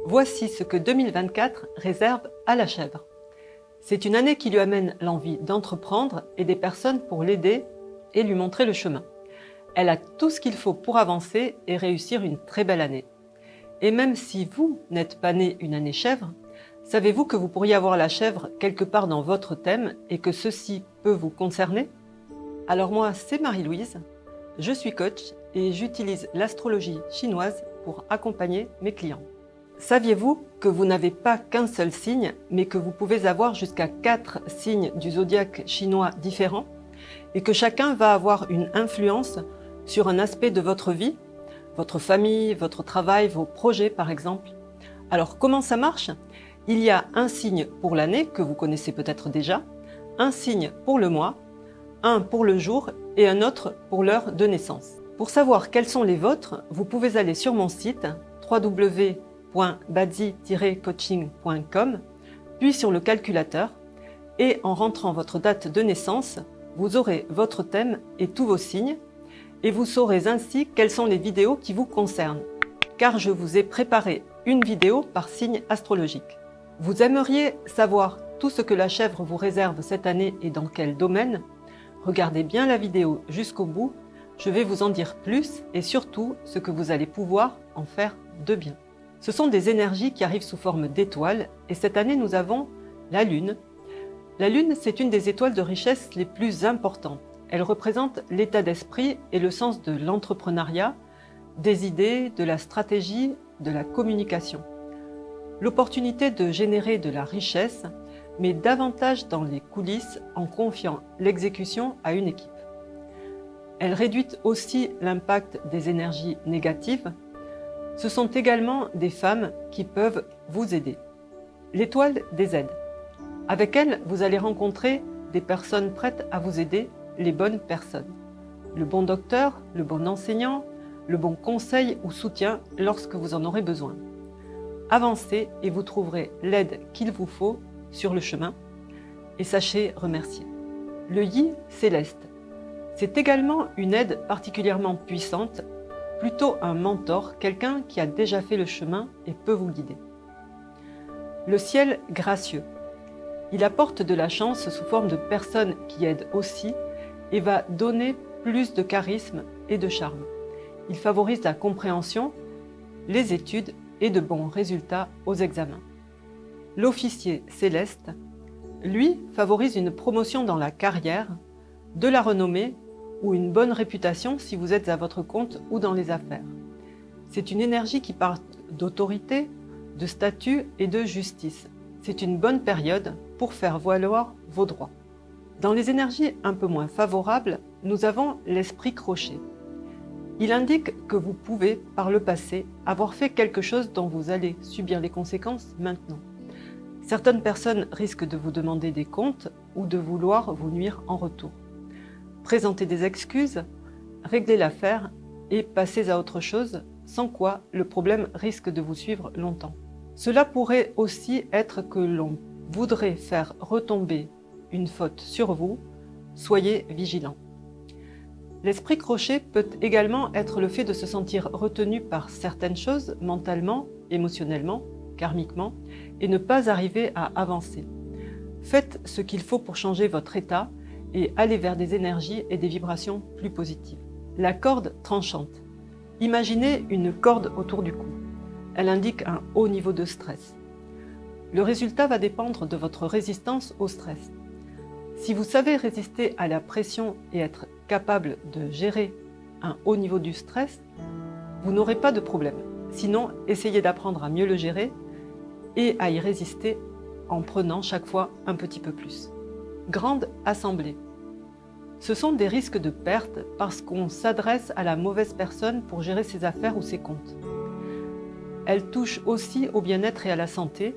Voici ce que 2024 réserve à la chèvre. C'est une année qui lui amène l'envie d'entreprendre et des personnes pour l'aider et lui montrer le chemin. Elle a tout ce qu'il faut pour avancer et réussir une très belle année. Et même si vous n'êtes pas né une année chèvre, savez-vous que vous pourriez avoir la chèvre quelque part dans votre thème et que ceci peut vous concerner? Alors moi, c'est Marie-Louise, je suis coach et j'utilise l'astrologie chinoise pour accompagner mes clients. Saviez-vous que vous n'avez pas qu'un seul signe, mais que vous pouvez avoir jusqu'à 4 signes du zodiaque chinois différents et que chacun va avoir une influence sur un aspect de votre vie, votre famille, votre travail, vos projets par exemple? Alors comment ça marche? Il y a un signe pour l'année que vous connaissez peut-être déjà, un signe pour le mois, un pour le jour et un autre pour l'heure de naissance. Pour savoir quels sont les vôtres, vous pouvez aller sur mon site www.badzi-coaching.com, puis sur le calculateur, et en rentrant votre date de naissance, vous aurez votre thème et tous vos signes, et vous saurez ainsi quelles sont les vidéos qui vous concernent, car je vous ai préparé une vidéo par signe astrologique. Vous aimeriez savoir tout ce que la chèvre vous réserve cette année et dans quel domaine? Regardez bien la vidéo jusqu'au bout, je vais vous en dire plus et surtout ce que vous allez pouvoir en faire de bien. Ce sont des énergies qui arrivent sous forme d'étoiles et cette année nous avons la Lune. La Lune, c'est une des étoiles de richesse les plus importantes. Elle représente l'état d'esprit et le sens de l'entrepreneuriat, des idées, de la stratégie, de la communication. L'opportunité de générer de la richesse, mais davantage dans les coulisses en confiant l'exécution à une équipe. Elle réduit aussi l'impact des énergies négatives. Ce sont également des femmes qui peuvent vous aider. L'étoile des aides. Avec elle, vous allez rencontrer des personnes prêtes à vous aider, les bonnes personnes. Le bon docteur, le bon enseignant, le bon conseil ou soutien lorsque vous en aurez besoin. Avancez et vous trouverez l'aide qu'il vous faut sur le chemin et sachez remercier. Le Yi céleste. C'est également une aide particulièrement puissante, plutôt un mentor, quelqu'un qui a déjà fait le chemin et peut vous guider. Le ciel gracieux. Il apporte de la chance sous forme de personnes qui aident aussi et va donner plus de charisme et de charme. Il favorise la compréhension, les études et de bons résultats aux examens. L'officier céleste, lui, favorise une promotion dans la carrière, de la renommée ou une bonne réputation si vous êtes à votre compte ou dans les affaires. C'est une énergie qui part d'autorité, de statut et de justice. C'est une bonne période pour faire valoir vos droits. Dans les énergies un peu moins favorables, nous avons l'esprit crochet. Il indique que vous pouvez, par le passé, avoir fait quelque chose dont vous allez subir les conséquences maintenant. Certaines personnes risquent de vous demander des comptes ou de vouloir vous nuire en retour. Présentez des excuses, réglez l'affaire et passez à autre chose, sans quoi le problème risque de vous suivre longtemps. Cela pourrait aussi être que l'on voudrait faire retomber une faute sur vous, soyez vigilants. L'esprit crochet peut également être le fait de se sentir retenu par certaines choses mentalement, émotionnellement, karmiquement, et ne pas arriver à avancer. Faites ce qu'il faut pour changer votre état et aller vers des énergies et des vibrations plus positives. La corde tranchante. Imaginez une corde autour du cou. Elle indique un haut niveau de stress. Le résultat va dépendre de votre résistance au stress. Si vous savez résister à la pression et être capable de gérer un haut niveau du stress, vous n'aurez pas de problème. Sinon, essayez d'apprendre à mieux le gérer et à y résister en prenant chaque fois un petit peu plus. Grande assemblée. Ce sont des risques de perte parce qu'on s'adresse à la mauvaise personne pour gérer ses affaires ou ses comptes. Elle touche aussi au bien-être et à la santé.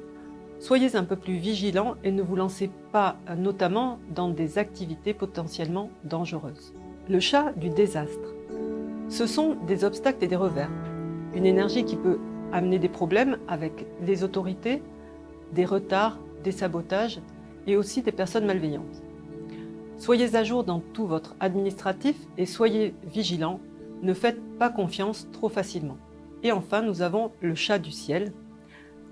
Soyez un peu plus vigilants et ne vous lancez pas notamment dans des activités potentiellement dangereuses. Le chat du désastre. Ce sont des obstacles et des revers. Une énergie qui peut amener des problèmes avec les autorités, des retards, des sabotages et aussi des personnes malveillantes. Soyez à jour dans tout votre administratif et soyez vigilants, ne faites pas confiance trop facilement. Et enfin, nous avons le chat du ciel.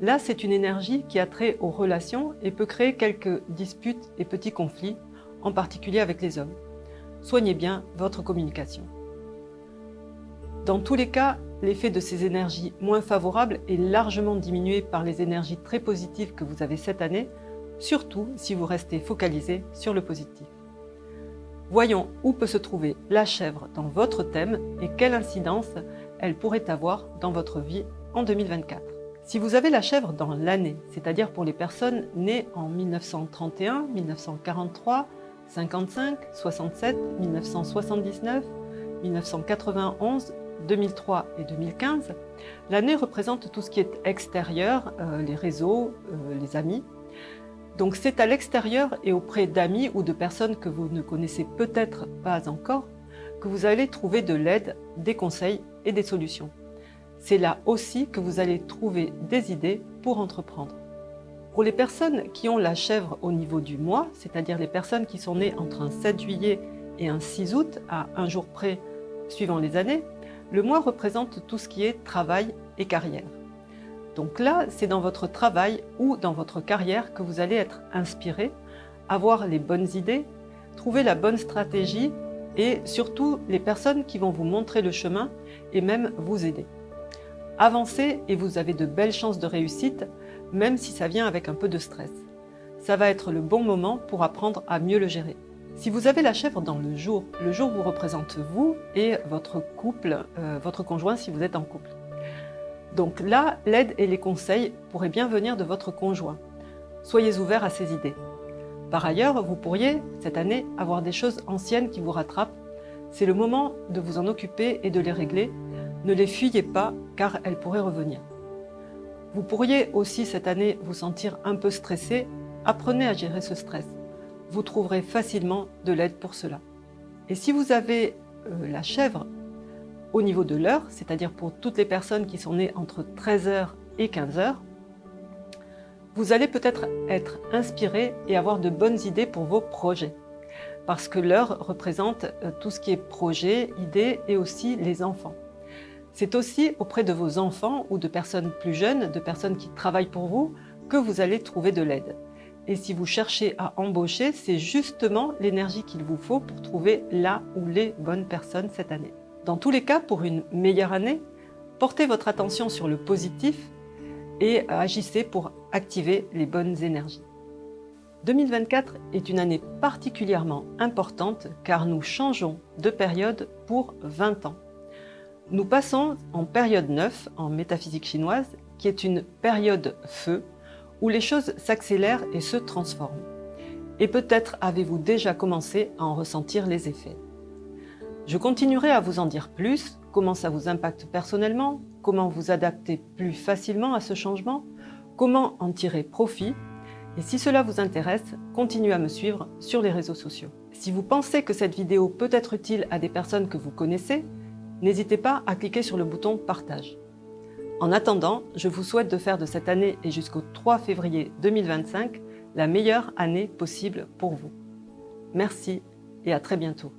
Là, c'est une énergie qui a trait aux relations et peut créer quelques disputes et petits conflits, en particulier avec les hommes. Soignez bien votre communication. Dans tous les cas, l'effet de ces énergies moins favorables est largement diminué par les énergies très positives que vous avez cette année, surtout si vous restez focalisé sur le positif. Voyons où peut se trouver la chèvre dans votre thème et quelle incidence elle pourrait avoir dans votre vie en 2024. Si vous avez la chèvre dans l'année, c'est-à-dire pour les personnes nées en 1931, 1943, 55, 67, 1979, 1991, 2003 et 2015, l'année représente tout ce qui est extérieur, les réseaux, les amis. Donc c'est à l'extérieur et auprès d'amis ou de personnes que vous ne connaissez peut-être pas encore que vous allez trouver de l'aide, des conseils et des solutions. C'est là aussi que vous allez trouver des idées pour entreprendre. Pour les personnes qui ont la chèvre au niveau du mois, c'est-à-dire les personnes qui sont nées entre un 7 juillet et un 6 août, à un jour près suivant les années, le mois représente tout ce qui est travail et carrière. Donc là, c'est dans votre travail ou dans votre carrière que vous allez être inspiré, avoir les bonnes idées, trouver la bonne stratégie et surtout les personnes qui vont vous montrer le chemin et même vous aider. Avancez et vous avez de belles chances de réussite, même si ça vient avec un peu de stress. Ça va être le bon moment pour apprendre à mieux le gérer. Si vous avez la chèvre dans le jour vous représente vous et votre couple, votre conjoint si vous êtes en couple. Donc là, l'aide et les conseils pourraient bien venir de votre conjoint. Soyez ouverts à ces idées. Par ailleurs, vous pourriez, cette année, avoir des choses anciennes qui vous rattrapent. C'est le moment de vous en occuper et de les régler. Ne les fuyez pas, car elles pourraient revenir. Vous pourriez aussi, cette année, vous sentir un peu stressé. Apprenez à gérer ce stress. Vous trouverez facilement de l'aide pour cela. Et si vous avez la chèvre au niveau de l'heure, c'est-à-dire pour toutes les personnes qui sont nées entre 13h et 15h, vous allez peut-être être inspiré et avoir de bonnes idées pour vos projets. Parce que l'heure représente tout ce qui est projet, idées et aussi les enfants. C'est aussi auprès de vos enfants ou de personnes plus jeunes, de personnes qui travaillent pour vous, que vous allez trouver de l'aide. Et si vous cherchez à embaucher, c'est justement l'énergie qu'il vous faut pour trouver la ou les bonnes personnes cette année. Dans tous les cas, pour une meilleure année, portez votre attention sur le positif et agissez pour activer les bonnes énergies. 2024 est une année particulièrement importante car nous changeons de période pour 20 ans. Nous passons en période 9 en métaphysique chinoise, qui est une période feu, où les choses s'accélèrent et se transforment. Et peut-être avez-vous déjà commencé à en ressentir les effets. Je continuerai à vous en dire plus, comment ça vous impacte personnellement, comment vous adapter plus facilement à ce changement, comment en tirer profit. Et si cela vous intéresse, continuez à me suivre sur les réseaux sociaux. Si vous pensez que cette vidéo peut être utile à des personnes que vous connaissez, n'hésitez pas à cliquer sur le bouton partage. En attendant, je vous souhaite de faire de cette année et jusqu'au 3 février 2025 la meilleure année possible pour vous. Merci et à très bientôt.